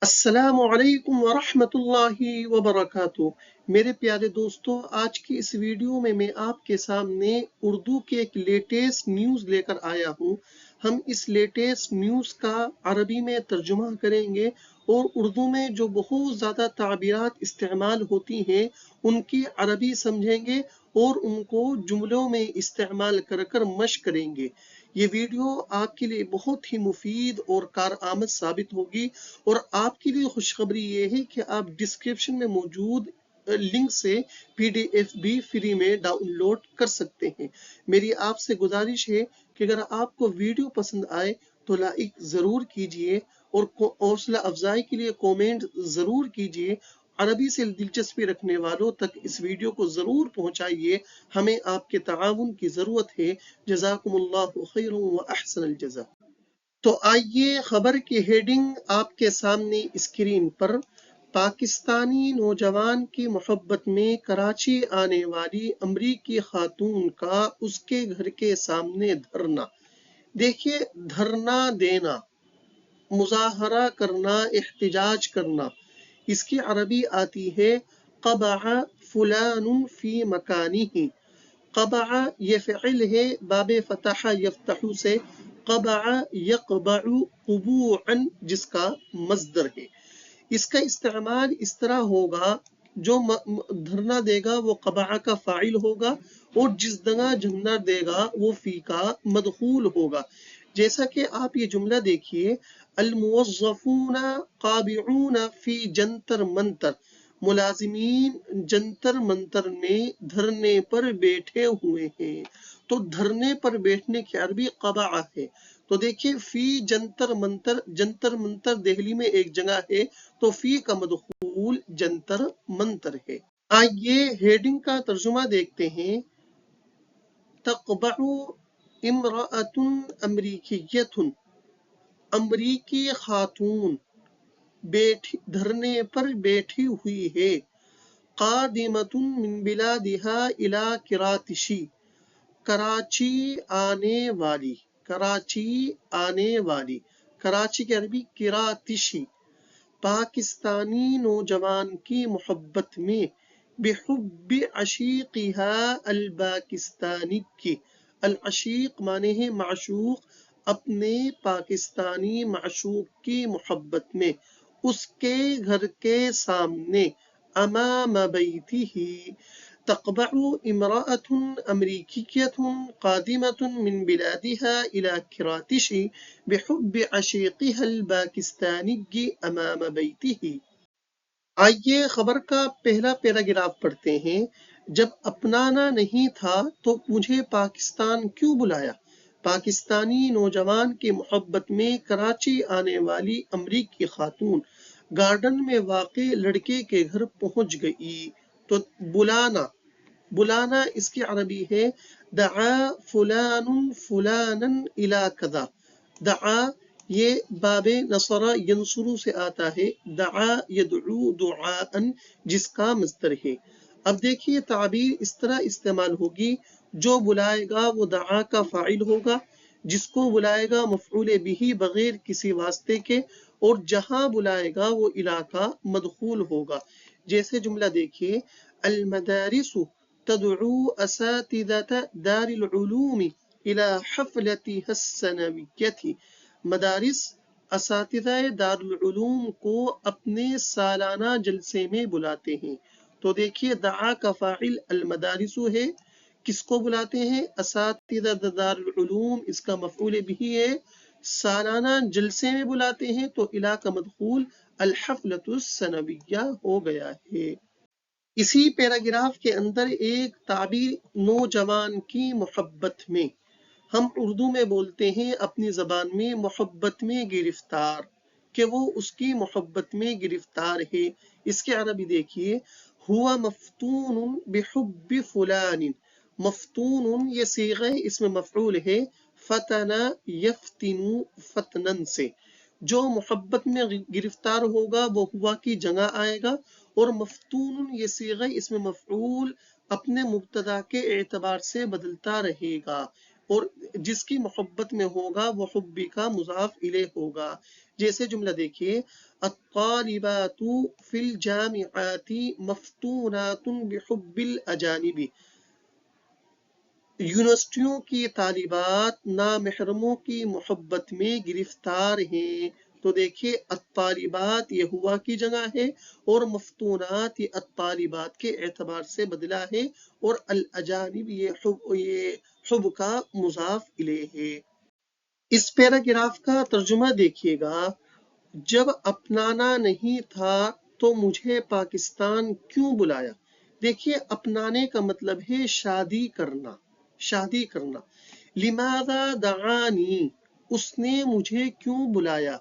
السلام علیکم ورحمۃ اللہ وبرکاتہ۔ میرے پیارے دوستو، آج کی اس ویڈیو میں آپ کے سامنے اردو کے ایک لیٹسٹ نیوز لے کر آیا ہوں۔ ہم اس لیٹسٹ نیوز کا عربی میں ترجمہ کریں گے اور اردو میں جو بہت زیادہ تعبیرات استعمال ہوتی ہیں ان کی عربی سمجھیں گے اور ان کو جملوں میں استعمال کر کر مشق کریں گے۔ یہ ویڈیو آپ کے لیے بہت ہی مفید اور کارآمد ثابت ہوگی، اور آپ کے لیے خوشخبری یہ ہے کہ آپ ڈسکرپشن میں موجود لنک سے PDF بھی فری میں ڈاؤن لوڈ کر سکتے ہیں۔ میری آپ سے گزارش ہے کہ اگر آپ کو ویڈیو پسند آئے تو لائک ضرور کیجئے اور حوصلہ افزائی کے لیے کومنٹ ضرور کیجئے۔ عربی سے دلچسپی رکھنے والوں تک اس ویڈیو کو ضرور پہنچائیے، ہمیں آپ کے تعاون کی ضرورت ہے۔ جزاکم اللہ خیر و احسن الجزا۔ تو آئیے خبر کی ہیڈنگ آپ کے سامنے اسکرین پر۔ پاکستانی نوجوان کی محبت میں کراچی آنے والی امریکی خاتون کا اس کے گھر کے سامنے دھرنا۔ دیکھیے، دھرنا دینا، مظاہرہ کرنا، احتجاج کرنا، اس کی عربی آتی ہے قبع فلان فی مکانہ۔ قبع یہ فعل ہے باب فتح یفتح سے، قبع یقبع قبوعا جس کا مصدر ہے۔ اس کا استعمال اس طرح ہوگا، جو دھرنا دے گا وہ قبع کا فاعل ہوگا اور جس جگہ دھرنا دے گا وہ فی کا مدخول ہوگا۔ جیسا کہ آپ یہ جملہ دیکھیے، الموظفون قابعون فی جنتر منتر، ملازمین جنتر منتر میں دھرنے پر بیٹھے ہوئے ہیں۔ تو دھرنے پر بیٹھنے کی عربی قبع ہے۔ تو دیکھیے، فی جنتر منتر، جنتر منتر دہلی میں ایک جگہ ہے، تو فی کا مدخول جنتر منتر ہے۔ آئیے ہیڈنگ کا ترجمہ دیکھتے ہیں۔ تقبع امرأۃ امریکیۃ، امریکی خاتون دھرنے پر بیٹھی ہوئی ہے۔ قادمۃ من بلادہا الی کراچی، کراچی آنے والی، کراچی آنے والی، کراچی کی عربی کراتشی۔ پاکستانی نوجوان کی محبت میں، بحب عشیقہا الپاکستانی کی، العشیق معنی ہے معشوق، اپنے پاکستانی معشوق کی محبت میں، اس کے گھر کے سامنے، امام بیتہ۔ تقبع امرأة أمريكية قادمة من بلادها إلى كراتش بحب عشيقها الباكستاني أمام بيته۔ آئیے خبر کا پہلا پیراگراف پڑھتے ہیں۔ جب اپنانا نہیں تھا تو مجھے پاکستان کیوں بلایا؟ پاکستانی نوجوان کی محبت میں کراچی آنے والی امریکی خاتون گارڈن میں واقع لڑکے کے گھر پہنچ گئی۔ تو بلانا، بلانا اس کی عربی ہے دعا فلان فلانا الی کذا۔ دعا یہ باب نصر ینصر سے آتا ہے، دعا یدعو دعاء جس کا مصدر ہے۔ اب دیکھیے تعبیر اس طرح استعمال ہوگی، جو بلائے گا وہ دعا کا فاعل ہوگا، جس کو بلائے گا مفعول بہ بغیر کسی واسطے کے، اور جہاں بلائے گا وہ الی کا مدخول ہوگا۔ جیسے جملہ دیکھیے، المدارس تدعو اساتذة دار العلوم الى حفلتها السنویۃ۔ مدارس اساتذہ دارالعلوم کو اپنے سالانہ جلسے میں بلاتے ہیں۔ تو دیکھیے، دعا کا فاعل المدارس ہے، کس کو بلاتے ہیں؟ اساتذہ دارالعلوم، اس کا مفعول بھی ہے، سالانہ جلسے میں بلاتے ہیں، تو الی کا مدخول الحفلۃ السنویہ ہو گیا ہے۔ اسی پیراگراف کے اندر ایک تعبیر نوجوان کی محبت میں، ہم اردو میں بولتے ہیں اپنی زبان میں محبت میں گرفتار، کہ وہ اس کی محبت میں گرفتار ہے۔ اس کے عربی دیکھیے، ہوا مفتون بحب فلان۔ مفتون یہ صیغہ اسم مفعول ہے، فتن یفتن فتنن سے۔ جو محبت میں گرفتار ہوگا وہ ہوا کی جگہ آئے گا، اور مفتون یہ صیغہ اسم مفعول اپنے مبتدا کے اعتبار سے بدلتا رہے گا۔ اور جس کی محبت میں ہوگا وہ حبی کا مضاف الیہ ہوگا. جیسے جملہ دیکھیے الطالبات فی الجامعات مفتونات بحب الاجانب، یونیورسٹیوں کی طالبات نامحرموں کی محبت میں گرفتار ہیں. تو دیکھیے الطالبات یہ ہوا کی جگہ ہے اور مفتونات یہ الطالبات کے اعتبار سے بدلا ہے اور الاجانب یہ حب کا مضاف الیہ ہے. اس پیراگراف کا ترجمہ دیکھیے گا. جب اپنانا نہیں تھا تو مجھے پاکستان کیوں بلایا. دیکھیے اپنانے کا مطلب ہے شادی کرنا، شادی کرنا. لماذا دعانی اس نے مجھے کیوں بلایا.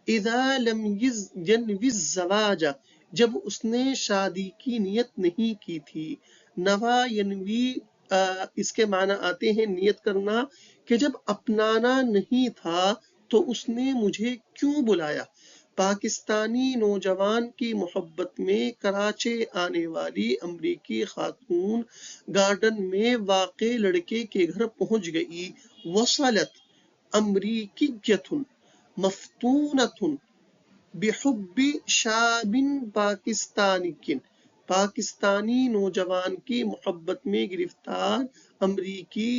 اذا لم ينوي الزواج جب اس نے شادی کی نیت نہیں کی تھی. نوا ینوی اس کے معنی آتے ہیں نیت کرنا، کہ جب اپنانا نہیں تھا تو اس نے مجھے کیوں بلایا. پاکستانی نوجوان کی محبت میں کراچی آنے والی امریکی خاتون گارڈن میں واقع لڑکے کے گھر پہنچ گئی. وصلت امریکیۃ مفتونۃ بحب شاب پاکستانی، پاکستانی نوجوان کی محبت میں گرفتار امریکی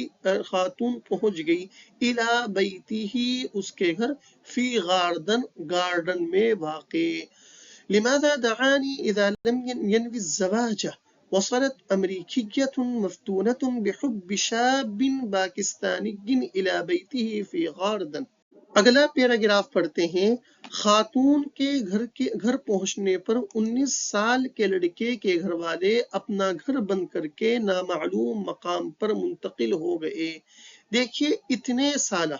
خاتون پہنچ گئی. الی بیتی ہی اس کے گھر، فی گارڈن میں واقع. لماذا دعانی اذا لم ينوي الزواج وصلت امریکیۃ مفتونۃ بحب شاب پاکستانی الی بیته فی گارڈن. اگلا پیراگراف پڑھتے ہیں. خاتون کے گھر پہنچنے پر 19 سال کے لڑکے کے گھر والے اپنا گھر بند کر کے نامعلوم مقام پر منتقل ہو گئے. دیکھیے اتنے سالہ،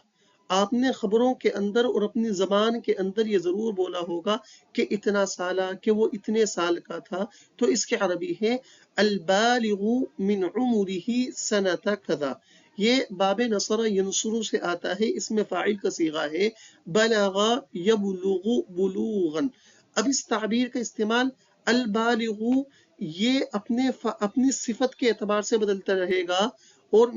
آپ نے خبروں کے اندر اور اپنی زبان کے اندر یہ ضرور بولا ہوگا کہ اتنا سالہ، کہ وہ اتنے سال کا تھا. تو اس کے عربی ہے البالغ من عمره سنۃ کذا. یہ باب نصر ینصر سے آتا ہے، اس میں فاعل کا صیغہ ہے بلغ یبلغ بلوغا. اب اس تعبیر کا استعمال البالغ یہ اپنی صفت کے اعتبار سے بدلتا رہے گا، اور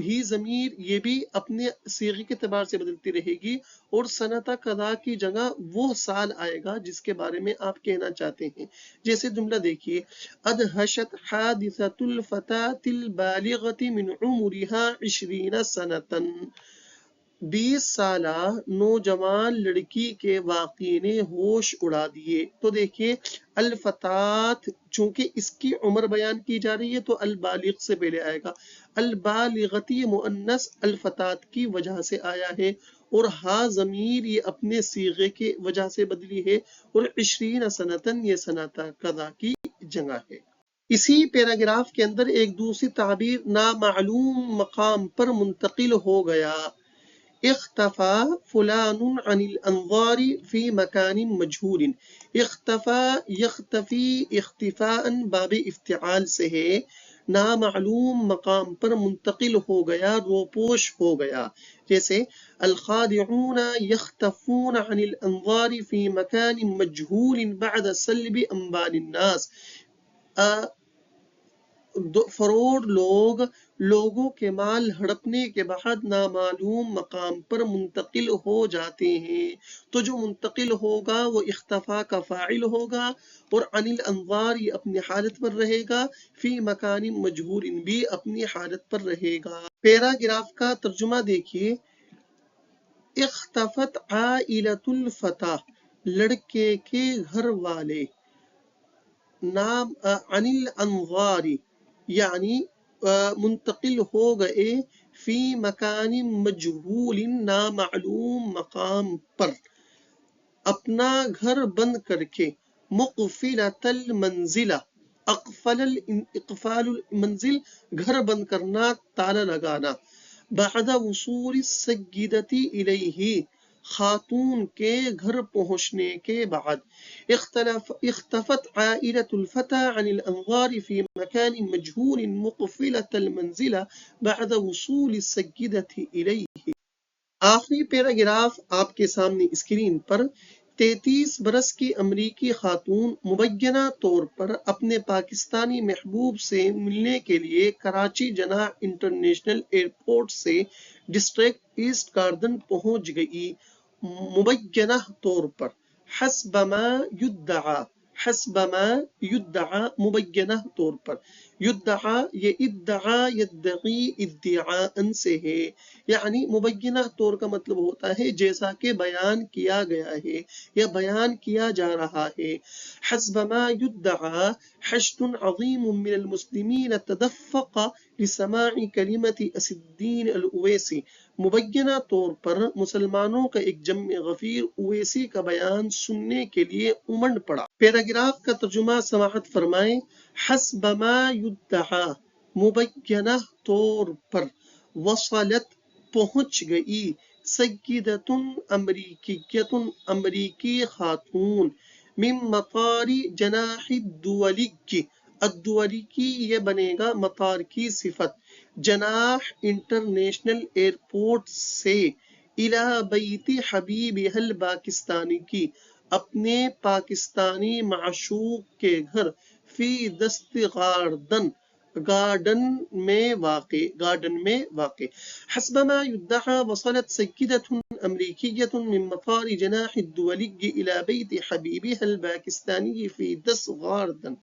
ہی ضمیر یہ بھی اپنے صیغے کے اعتبار سے بدلتی رہے گی، اور سنۃ قضا کی جگہ وہ سال آئے گا جس کے بارے میں آپ کہنا چاہتے ہیں. جیسے جملہ دیکھیے ادہشت حادثۃ الفتاة البالغۃ من عمرها 20 سنۃ. 20 سالہ نوجوان لڑکی کے واقعے نے ہوش اڑا دیے. تو دیکھیے الفتاة چونکہ اس کی عمر بیان کی جا رہی ہے تو البالغ سے پہلے آئے گا. البالغتی مؤنث الفتاة کی وجہ سے آیا ہے، اور ہا ضمیر یہ اپنے صیغے کے وجہ سے بدلی ہے، اور 20 سنتن یہ سنۃ قضا کی جگہ ہے. اسی پیراگراف کے اندر ایک دوسری تعبیر نامعلوم مقام پر منتقل ہو گیا. اختفى فلان عن الانظار في مكان مجهول. اختفى یختفی اختفاء باب افتعال سے ہے. نامعلوم مقام پر منتقل ہو گیا، روپوش ہو گیا. جیسے الخادعون یختفون عن الانظار في مكان مجهول بعد سلب اموال الناس. فروڈ لوگوں کے مال ہڑپنے کے بعد نامعلوم مقام پر منتقل ہو جاتے ہیں. تو جو منتقل ہوگا وہ اختفا کا فاعل ہوگا، اور عن الانظار یہ اپنی حالت پر رہے گا، فی مکان مجہول بھی اپنی حالت پر رہے گا. پیراگراف کا ترجمہ دیکھیے. اختفت عائلۃ الفتى لڑکے کے گھر والے، نام عن الانظار یعنی منتقل ہو گئے، فی مکان مجہول نامعلوم مقام پر، اپنا گھر بند کر کے. مقفلۃ المنزل اقفال المنزل گھر بند کرنا، تالا لگانا. بعد وصول السیدۃ الیہ خاتون کے گھر پہنچنے کے بعد. اختفت عائلۃ الفتى عن الانظار في مكان مجهول مقفلة المنزل بعد وصول السیدۃ الیہ. آخری پیراگراف آپ کے سامنے اسکرین پر 33 برس کی امریکی خاتون مبینہ طور پر اپنے پاکستانی محبوب سے ملنے کے لیے کراچی جناح انٹرنیشنل ایئرپورٹ سے ڈسٹرکٹ ایسٹ گارڈن پہنچ گئی۔ مبینہ طور پر حسب ما یدعا مبینہ طور پر یدعا یہ یدعی ادعاءً سے ہے، یعنی مبینہ طور کا مطلب ہوتا ہے جیسا کہ بیان کیا گیا ہے یا بیان کیا جا رہا ہے۔ حسب ما یدعا حشد عظیم من المسلمین تدفق لسماع کلمت اسد الدین الاویسی، مبینہ طور پر مسلمانوں کا ایک جمع غفیر اویسی کا بیان سننے کے لیے امنڈ پڑا۔ پیراگراف کا ترجمہ سماعت فرمائیں۔ حسب ما یدعا مبینہ طور پر، وصلت پہنچ گئی، سیدتن امریکی خاتون، من مطار جناح الدولی یہ بنے گا مطار کی صفت، جناح انٹرنیشنل ایئرپورٹ سے، الی بیت حبیبہ الپاکستانی کی اپنے پاکستانی معشوق کے گھر، فی دست گارڈن میں واقع۔ حسب ما يدعى وصلت سيدة أمريكية من مطار جناح الدولي إلى بيت حبيبها الباكستاني في دس غاردن